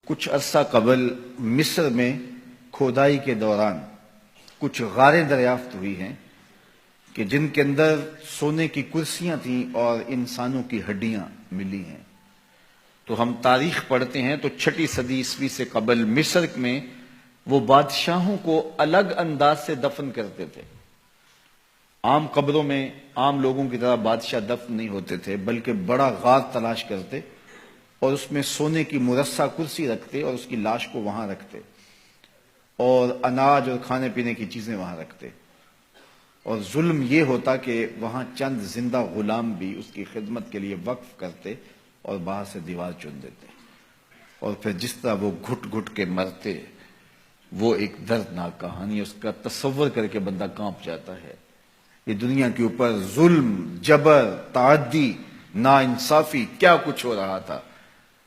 کچھ عرصہ قبل مصر میں کھودائی کے دوران کچھ غاریں دریافت ہوئی ہیں کہ جن کے اندر سونے کی کرسیاں تھیں اور انسانوں کی ہڈیاں ملی ہیں۔ تو ہم تاریخ پڑھتے ہیں تو 6 صدی عیسوی سے قبل مصر میں وہ بادشاہوں کو الگ انداز سے دفن کرتے تھے۔ عام قبروں میں عام لوگوں کی طرح بادشاہ دفن نہیں ہوتے تھے، بلکہ بڑا غار تلاش کرتے اور اس میں سونے کی مرصع کرسی رکھتے اور اس کی لاش کو وہاں رکھتے اور اناج اور کھانے پینے کی چیزیں وہاں رکھتے، اور ظلم یہ ہوتا کہ وہاں چند زندہ غلام بھی اس کی خدمت کے لیے وقف کرتے اور باہر سے دیوار چن دیتے، اور پھر جس طرح وہ گھٹ گھٹ کے مرتے، وہ ایک دردناک کہانی، اس کا تصور کر کے بندہ کانپ جاتا ہے۔ یہ دنیا کے اوپر ظلم، جبر، تعدی، ناانصافی کیا کچھ ہو رہا تھا،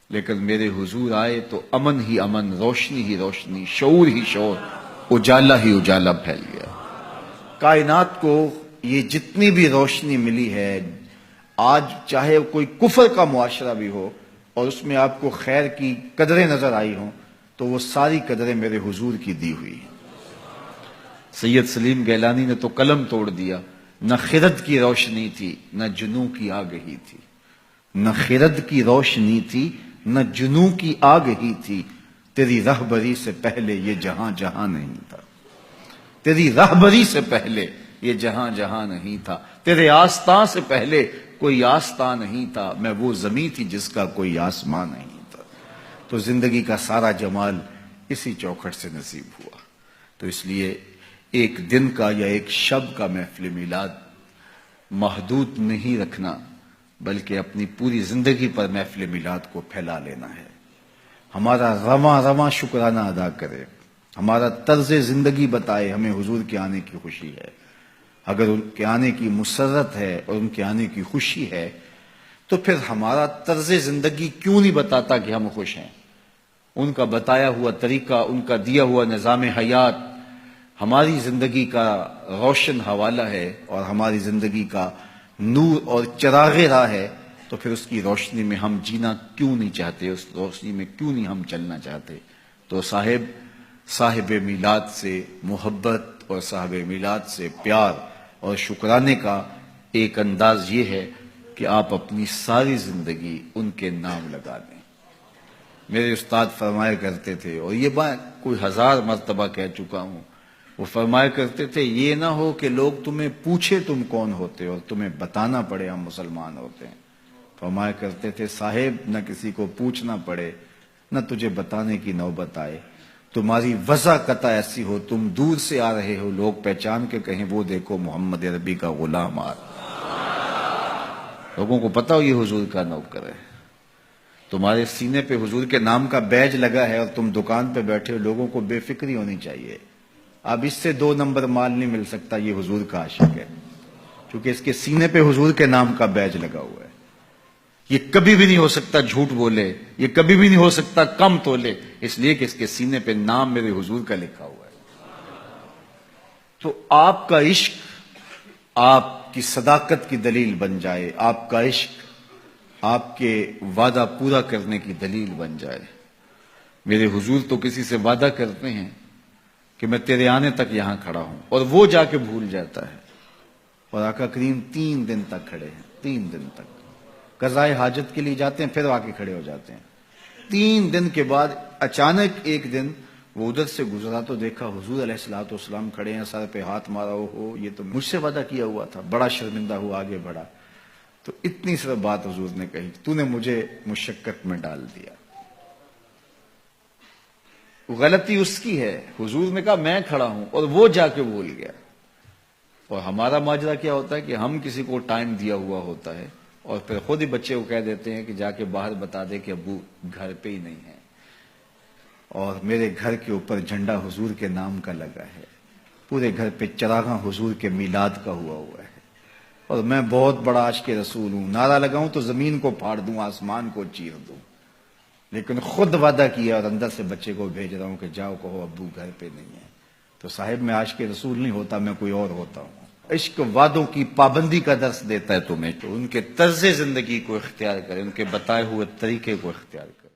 لیکن میرے حضور آئے تو امن ہی امن، روشنی ہی روشنی، شعور ہی شعور، اجالا ہی اجالا پھیل گیا۔ کائنات کو یہ جتنی بھی روشنی ملی ہے، آج چاہے کوئی کفر کا معاشرہ بھی ہو اور اس میں آپ کو خیر کی قدریں نظر آئی ہوں، تو وہ ساری قدریں میرے حضور کی دی ہوئی ہیں۔ سید سلیم گیلانی نے تو قلم توڑ دیا، نہ خرد کی روشنی تھی نہ جنوں کی آگہی تھی، نہ خرد کی روشنی تھی نہ جنوں کی آگہی تھی، تیری رہبری سے پہلے یہ جہاں جہاں نہیں تھا، تیری رہبری سے پہلے یہ جہاں جہاں نہیں تھا، تیرے آستاں سے پہلے کوئی آستاں نہیں تھا، میں وہ زمین تھی جس کا کوئی آسمان نہیں تھا۔ تو زندگی کا سارا جمال اسی چوکھٹ سے نصیب ہوا۔ تو اس لیے ایک دن کا یا ایک شب کا محفل میلاد محدود نہیں رکھنا، بلکہ اپنی پوری زندگی پر محفل میلاد کو پھیلا لینا ہے۔ ہمارا رواں رواں شکرانہ ادا کرے، ہمارا طرز زندگی بتائے ہمیں حضور کے آنے کی خوشی ہے۔ اگر ان کے آنے کی مسرت ہے اور ان کے آنے کی خوشی ہے تو پھر ہمارا طرز زندگی کیوں نہیں بتاتا کہ ہم خوش ہیں؟ ان کا بتایا ہوا طریقہ، ان کا دیا ہوا نظام حیات ہماری زندگی کا روشن حوالہ ہے اور ہماری زندگی کا نور اور چراغ راہ ہے، تو پھر اس کی روشنی میں ہم جینا کیوں نہیں چاہتے، اس روشنی میں کیوں نہیں ہم چلنا چاہتے؟ تو صاحب میلاد سے محبت اور صاحب میلاد سے پیار اور شکرانے کا ایک انداز یہ ہے کہ آپ اپنی ساری زندگی ان کے نام لگا دیں۔ میرے استاد فرمایا کرتے تھے، اور یہ بات کوئی 1000 مرتبہ کہہ چکا ہوں، وہ فرمایا کرتے تھے یہ نہ ہو کہ لوگ تمہیں پوچھے تم کون ہوتے اور تمہیں بتانا پڑے ہم مسلمان ہوتے ہیں۔ فرمایا کرتے تھے صاحب، نہ کسی کو پوچھنا پڑے نہ تجھے بتانے کی نوبت آئے، تمہاری وضع قطع ایسی ہو، تم دور سے آ رہے ہو، لوگ پہچان کے کہیں وہ دیکھو محمد عربی کا غلام آ رہا۔ لوگوں کو پتا ہو یہ حضور کا نوکر ہے، تمہارے سینے پہ حضور کے نام کا بیج لگا ہے اور تم دکان پہ بیٹھے ہو، لوگوں کو بے فکری ہونی چاہیے۔ اب اس سے 2 نمبر مال نہیں مل سکتا، یہ حضور کا عاشق ہے، کیونکہ اس کے سینے پہ حضور کے نام کا بیج لگا ہوا ہے۔ یہ کبھی بھی نہیں ہو سکتا جھوٹ بولے، یہ کبھی بھی نہیں ہو سکتا کم تولے، اس لیے کہ اس کے سینے پہ نام میرے حضور کا لکھا ہوا ہے۔ تو آپ کا عشق آپ کی صداقت کی دلیل بن جائے، آپ کا عشق آپ کے وعدہ پورا کرنے کی دلیل بن جائے۔ میرے حضور تو کسی سے وعدہ کرتے ہیں کہ میں تیرے آنے تک یہاں کھڑا ہوں، اور وہ جا کے بھول جاتا ہے، اور آقا کریم 3 دن تک کھڑے ہیں، 3 دن تک قضائے حاجت کے لیے جاتے ہیں، پھر آ کے کھڑے ہو جاتے ہیں۔ 3 دن کے بعد اچانک ایک دن وہ ادھر سے گزرا تو دیکھا حضور علیہ الصلوۃ والسلام کھڑے ہیں، سر پہ ہاتھ مارا، ہو یہ تو مجھ سے وعدہ کیا ہوا تھا۔ بڑا شرمندہ ہوا، آگے بڑھا تو اتنی صرف بات حضور نے کہی، تو نے مجھے مشقت میں ڈال دیا۔ غلطی اس کی ہے، حضور نے کہا میں کھڑا ہوں اور وہ جا کے بھول گیا۔ اور ہمارا ماجرا کیا ہوتا ہے کہ ہم کسی کو ٹائم دیا ہوا ہوتا ہے اور پھر خود ہی بچے کو کہہ دیتے ہیں کہ جا کے باہر بتا دے کہ ابو گھر پہ ہی نہیں ہے، اور میرے گھر کے اوپر جھنڈا حضور کے نام کا لگا ہے، پورے گھر پہ چراغاں حضور کے میلاد کا ہوا ہے، اور میں بہت بڑا عاشق رسول ہوں، نعرہ لگاؤں تو زمین کو پھاڑ دوں، آسمان کو چیر دوں، لیکن خود وعدہ کیا اور اندر سے بچے کو بھیج رہا ہوں کہ جاؤ کہو ابو گھر پہ نہیں ہے۔ تو صاحب میں عاشق رسول نہیں ہوتا، میں کوئی اور ہوتا ہوں۔ عشق وعدوں کی پابندی کا درس دیتا ہے تمہیں، تو ان کے طرز زندگی کو اختیار کرے، ان کے بتائے ہوئے طریقے کو اختیار کرے۔